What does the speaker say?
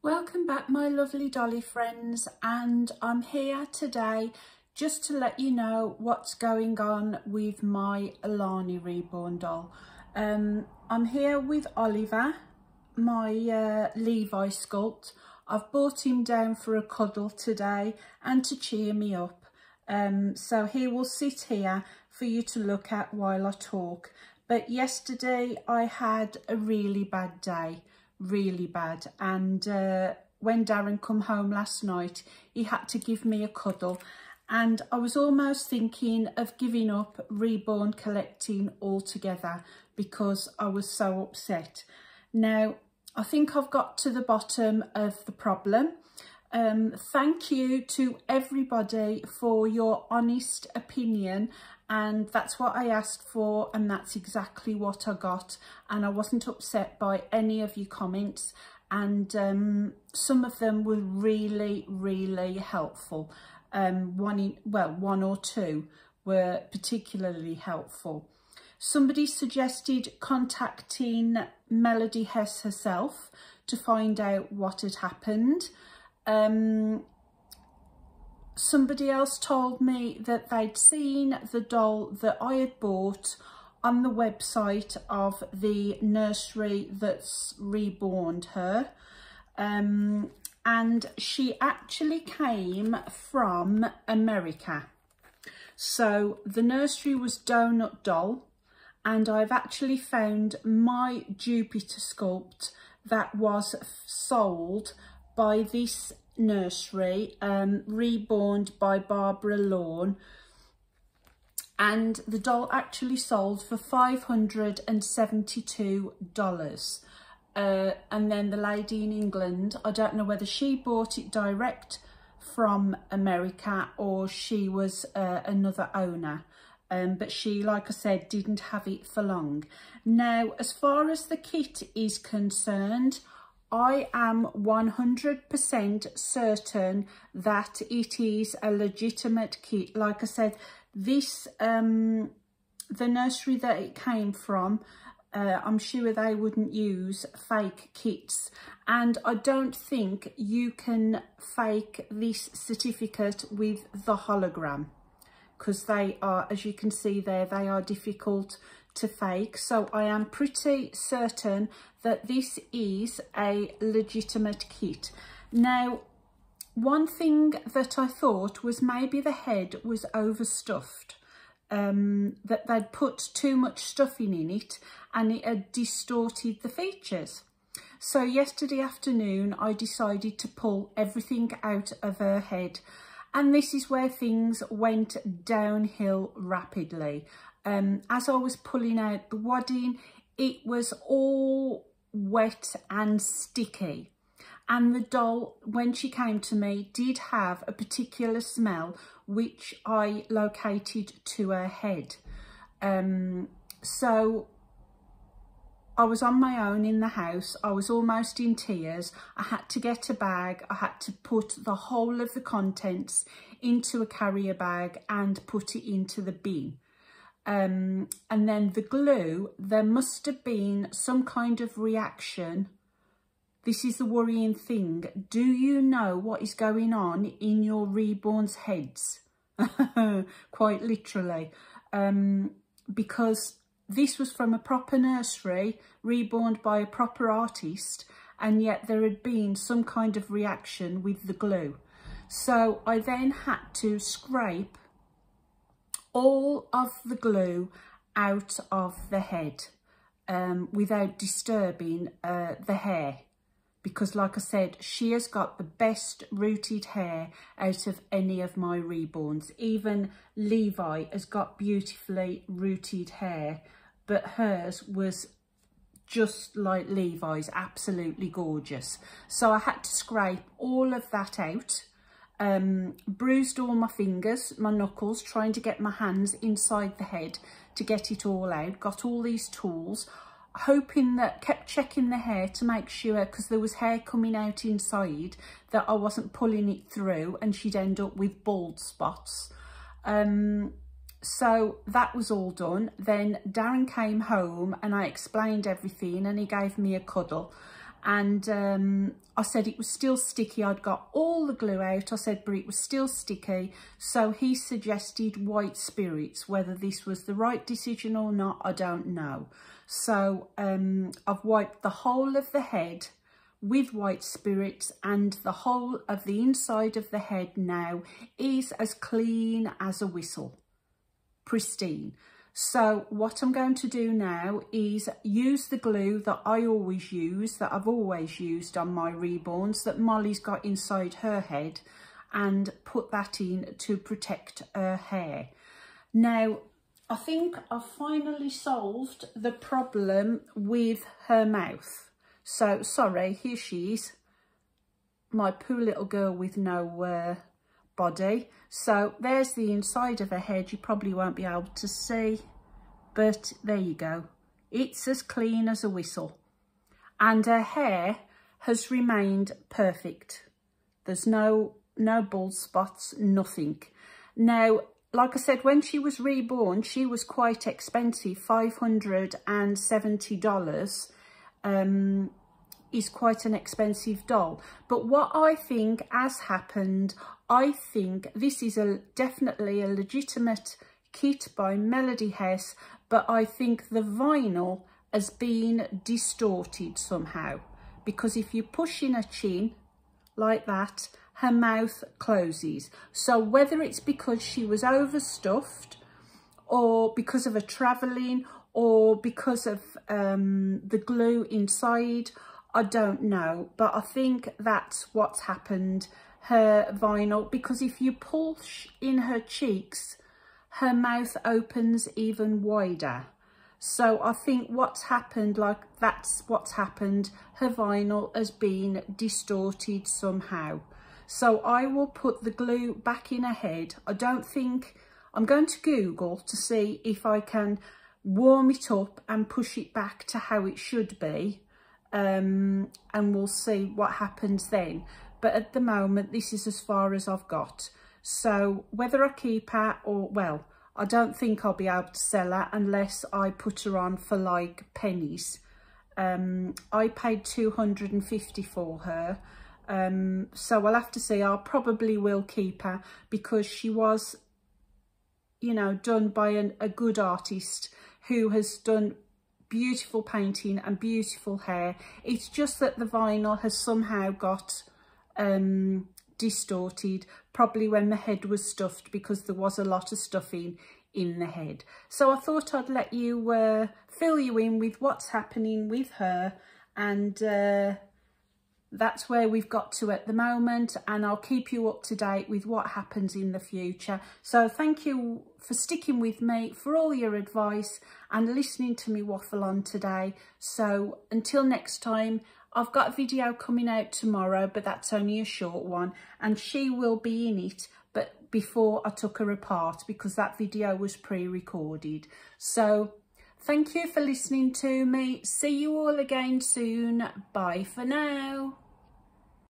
Welcome back, my lovely dolly friends, and I'm here today just to let you know what's going on with my Ulani reborn doll. I'm here with Oliver, my Levi sculpt. I've brought him down for a cuddle today and to cheer me up. So he will sit here for you to look at while I talk. But yesterday I had a really bad day. Really bad, and when Darren come home last night, he had to give me a cuddle, and I was almost thinking of giving up Reborn collecting altogether because I was so upset. Now I think I've got to the bottom of the problem. Thank you to everybody for your honest opinion, and that's what I asked for, and that's exactly what I got, and I wasn't upset by any of your comments, and some of them were really helpful. One or two were particularly helpful. Somebody suggested contacting Melody Hess herself to find out what had happened. Somebody else told me that they'd seen the doll that I had bought on the website of the nursery that's reborned her, and she actually came from America. So the nursery was Donut Doll, and I've actually found my Jupiter sculpt that was sold by this nursery, reborned by Barbara Lawn, and the doll actually sold for $572. And then the lady in England, I don't know whether she bought it direct from America or she was another owner, but she, like I said, didn't have it for long. Now, as far as the kit is concerned, I am 100% certain that it is a legitimate kit. Like I said, this, the nursery that it came from, I'm sure they wouldn't use fake kits. And I don't think you can fake this certificate with the hologram, because they are, as you can see there, they are difficult to fake. So I am pretty certain that this is a legitimate kit. Now, one thing that I thought was maybe the head was overstuffed, that they'd put too much stuffing in it and it had distorted the features. So yesterday afternoon I decided to pull everything out of her head, and this is where things went downhill rapidly. As I was pulling out the wadding, it was all wet and sticky, and the doll, when she came to me, did have a particular smell which I located to her head. So I was on my own in the house. I was almost in tears. I had to get a bag. I had to put the whole of the contents into a carrier bag and put it into the bin. And then the glue, there must have been some kind of reaction. This is the worrying thing. Do you know what is going on in your reborn's heads? Quite literally. Because this was from a proper nursery, reborned by a proper artist, and yet there had been some kind of reaction with the glue. So I then had to scrape all of the glue out of the head without disturbing the hair, because like I said, she has got the best rooted hair out of any of my reborns. Even Levi has got beautifully rooted hair, but hers was just like Levi's, absolutely gorgeous. So I had to scrape all of that out. Bruised all my fingers, my knuckles, trying to get my hands inside the head to get it all out. Got all these tools, hoping that, kept checking the hair to make sure, because there was hair coming out inside, that I wasn't pulling it through and she'd end up with bald spots. So that was all done. Then Darren came home and I explained everything and he gave me a cuddle. and I said it was still sticky. I'd got all the glue out. I said, but it was still sticky. So he suggested white spirits. Whether this was the right decision or not, I don't know. So I've wiped the whole of the head with white spirits, and the whole of the inside of the head now is as clean as a whistle. Pristine. So what I'm going to do now is use the glue that I always use, that I've always used on my Reborns, that Molly's got inside her head, and put that in to protect her hair. Now, I think I've finally solved the problem with her mouth. So, sorry, here she is, my poor little girl with no body. So there's the inside of her head. You probably won't be able to see, but there you go. It's as clean as a whistle, and her hair has remained perfect. There's no bald spots, nothing. Now, like I said, when she was reborn, she was quite expensive. $570 is quite an expensive doll. But what I think has happened, I think this is definitely a legitimate kit by Melody Hess, but I think the vinyl has been distorted somehow, because if you push in her chin like that, her mouth closes. So whether it's because she was overstuffed, or because of her travelling, or because of the glue inside, I don't know, but I think that's what's happened. Her vinyl, because if you push in her cheeks, her mouth opens even wider. So I think what's happened, like that's what's happened. Her vinyl has been distorted somehow. So I will put the glue back in her head. I don't think, I'm going to Google to see if I can warm it up and push it back to how it should be. And we'll see what happens then. But at the moment, this is as far as I've got. So whether I keep her or, well, I don't think I'll be able to sell her unless I put her on for like pennies. I paid $250 for her. So I'll have to see. I probably will keep her because she was, you know, done by a good artist who has done beautiful painting and beautiful hair. It's just that the vinyl has somehow got distorted, probably when the head was stuffed, because there was a lot of stuffing in the head. So I thought I'd let you fill you in with what's happening with her, and that's where we've got to at the moment, and I'll keep you up to date with what happens in the future. So thank you for sticking with me, for all your advice and listening to me waffle on today. So until next time, I've got a video coming out tomorrow, but that's only a short one, and she will be in it, but before I took her apart, because that video was pre-recorded. So thank you for listening to me. See you all again soon. Bye for now.